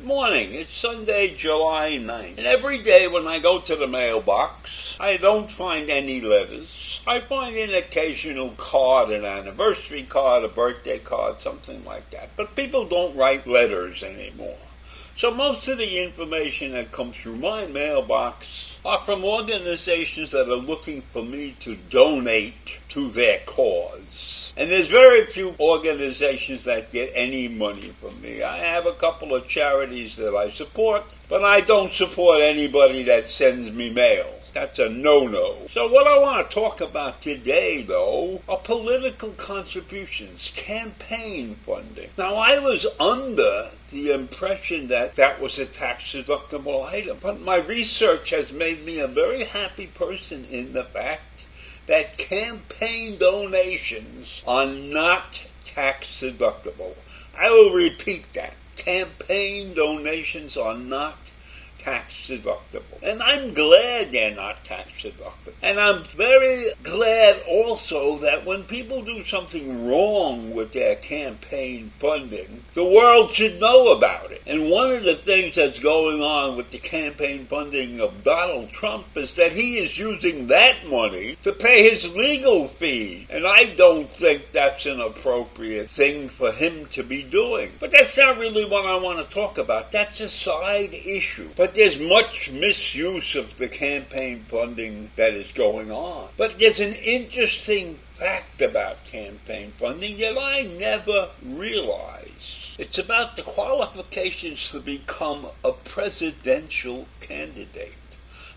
Good morning. It's Sunday, July 9th. And every day when I go to the mailbox, I don't find any letters. I find an occasional card, an anniversary card, a birthday card, something like that. But people don't write letters anymore. So most of the information that comes through my mailbox are from organizations that are looking for me to donate to their cause. And there's very few organizations that get any money from me. I have a couple of charities that I support, but I don't support anybody that sends me mail. That's a no-no. So what I want to talk about today, though, are political contributions, campaign funding. Now, I was under the impression that that was a tax-deductible item, but my research has made me a very happy person in the fact that campaign donations are not tax-deductible. I will repeat that. Campaign donations are not tax-deductible. And I'm glad they're not tax-deductible. And I'm very glad also that when people do something wrong with their campaign funding, the world should know about it. And one of the things that's going on with the campaign funding of Donald Trump is that he is using that money to pay his legal fee. And I don't think that's an appropriate thing for him to be doing. But that's not really what I want to talk about. That's a side issue. But there's much misuse of the campaign funding that is going on. But there's an interesting fact about campaign funding that I never realized. It's about the qualifications to become a presidential candidate.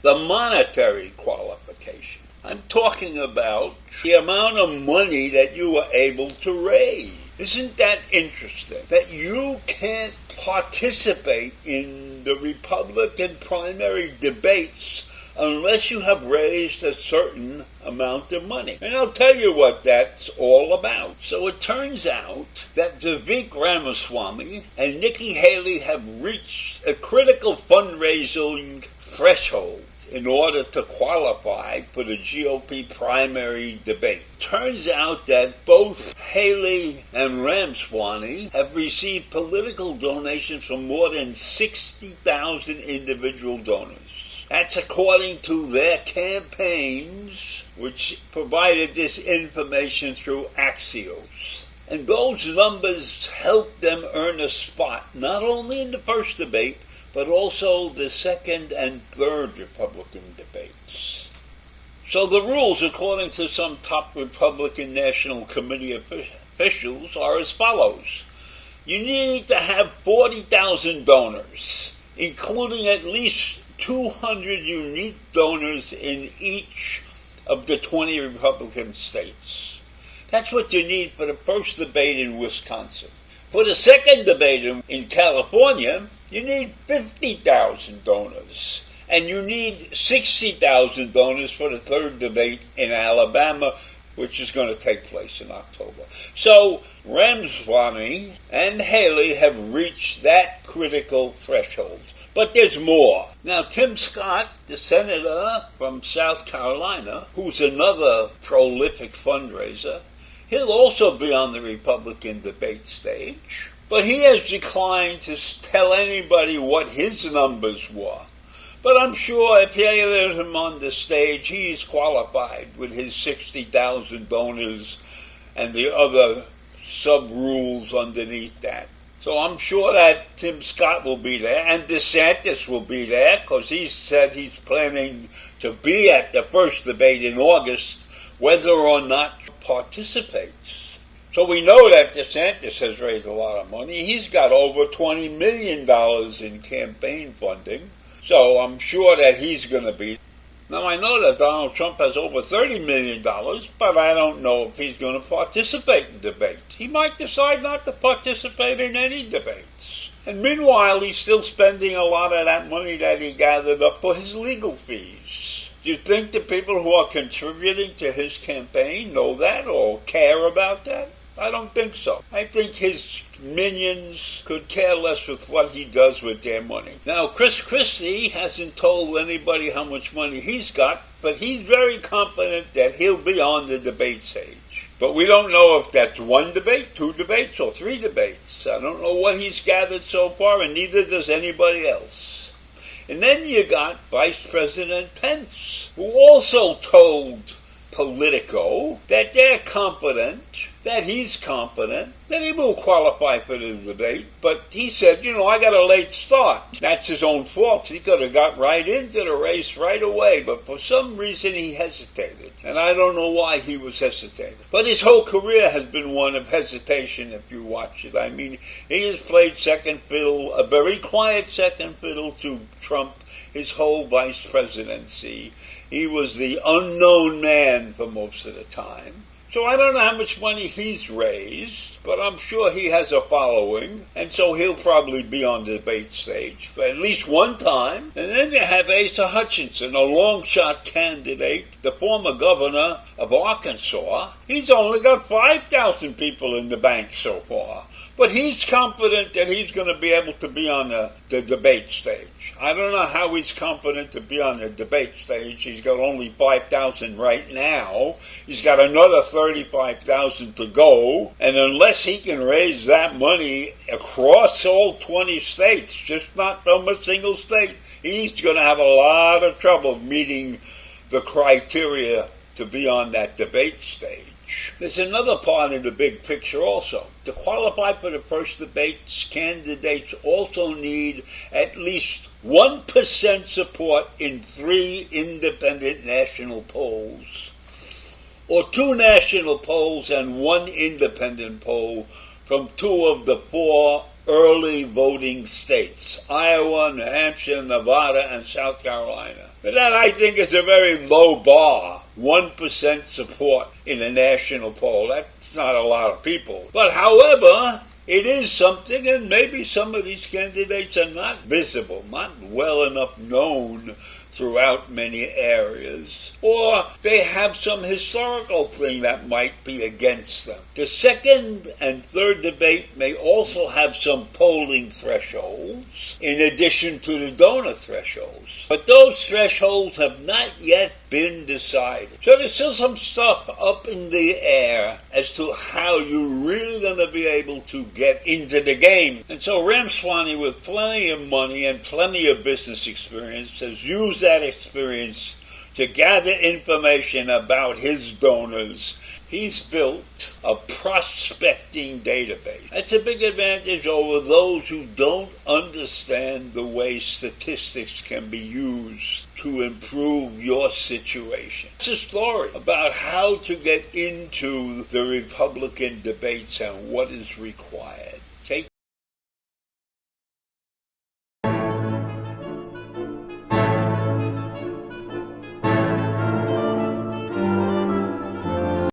The monetary qualification. I'm talking about the amount of money that you are able to raise. Isn't that interesting? That you can't participate in the Republican primary debates unless you have raised a certain amount of money. And I'll tell you what that's all about. So it turns out that Vivek Ramaswamy and Nikki Haley have reached a critical fundraising threshold in order to qualify for the GOP primary debate. Turns out that both Haley and Ramaswamy have received political donations from more than 60,000 individual donors. That's according to their campaigns, which provided this information through Axios. And those numbers helped them earn a spot, not only in the first debate, but also the second and third Republican debates. So the rules, according to some top Republican National Committee officials, are as follows. You need to have 40,000 donors, including at least 200 unique donors in each of the 20 Republican states. That's what you need for the first debate in Wisconsin. For the second debate in California, you need 50,000 donors. And you need 60,000 donors for the third debate in Alabama, which is going to take place in October. So Ramaswamy and Haley have reached that critical threshold. But there's more. Now, Tim Scott, the senator from South Carolina, who's another prolific fundraiser, he'll also be on the Republican debate stage. But he has declined to tell anybody what his numbers were. But I'm sure if you let him on the stage, he's qualified with his 60,000 donors and the other sub-rules underneath that. So I'm sure that Tim Scott will be there, and DeSantis will be there, because he said he's planning to be at the first debate in August, whether or not he participates. So we know that DeSantis has raised a lot of money. He's got over $20 million in campaign funding, so I'm sure that he's going to be. Now, I know that Donald Trump has over $30 million, but I don't know if he's going to participate in debate. He might decide not to participate in any debates. And meanwhile, he's still spending a lot of that money that he gathered up for his legal fees. Do you think the people who are contributing to his campaign know that or care about that? I don't think so. I think his minions could care less with what he does with their money. Now, Chris Christie hasn't told anybody how much money he's got, but he's very confident that he'll be on the debate stage. But we don't know if that's one debate, two debates, or three debates. I don't know what he's gathered so far, and neither does anybody else. And then you got Vice President Pence, who also told Politico that they're competent, that he's competent, that he will qualify for the debate. But he said, I got a late start. That's his own fault. He could have got right into the race right away, but for some reason he hesitated. And I don't know why he was hesitating. But his whole career has been one of hesitation if you watch it. I mean, he has played second fiddle, a very quiet second fiddle to Trump his whole vice presidency. He was the unknown man for most of the time. So I don't know how much money he's raised, but I'm sure he has a following, and so he'll probably be on the debate stage for at least one time. And then you have Asa Hutchinson, a long-shot candidate, the former governor of Arkansas. He's only got 5,000 people in the bank so far, but he's confident that he's going to be able to be on the debate stage. I don't know how he's confident to be on the debate stage. He's got only 5,000 right now. He's got another 35,000 to go. And unless he can raise that money across all 20 states, just not from a single state, he's going to have a lot of trouble meeting the criteria to be on that debate stage. There's another part in the big picture also. To qualify for the first debates, candidates also need at least 1% support in 3 independent national polls, or 2 national polls and 1 independent poll from 2 of the 4 early voting states, Iowa, New Hampshire, Nevada, and South Carolina. But that, I think, is a very low bar. 1% support in a national poll. That's not a lot of people. But however, it is something, and maybe some of these candidates are not visible, not well enough known throughout many areas, or they have some historical thing that might be against them. The second and third debate may also have some polling thresholds, in addition to the donor thresholds. But those thresholds have not yet been decided. So there's still some stuff up in the air as to how you're really going to be able to get into the game. And so Ramaswamy, with plenty of money and plenty of business experience, has used that experience to gather information about his donors. He's built a prospecting database. That's a big advantage over those who don't understand the way statistics can be used to improve your situation. It's a story about how to get into the Republican debates and what is required.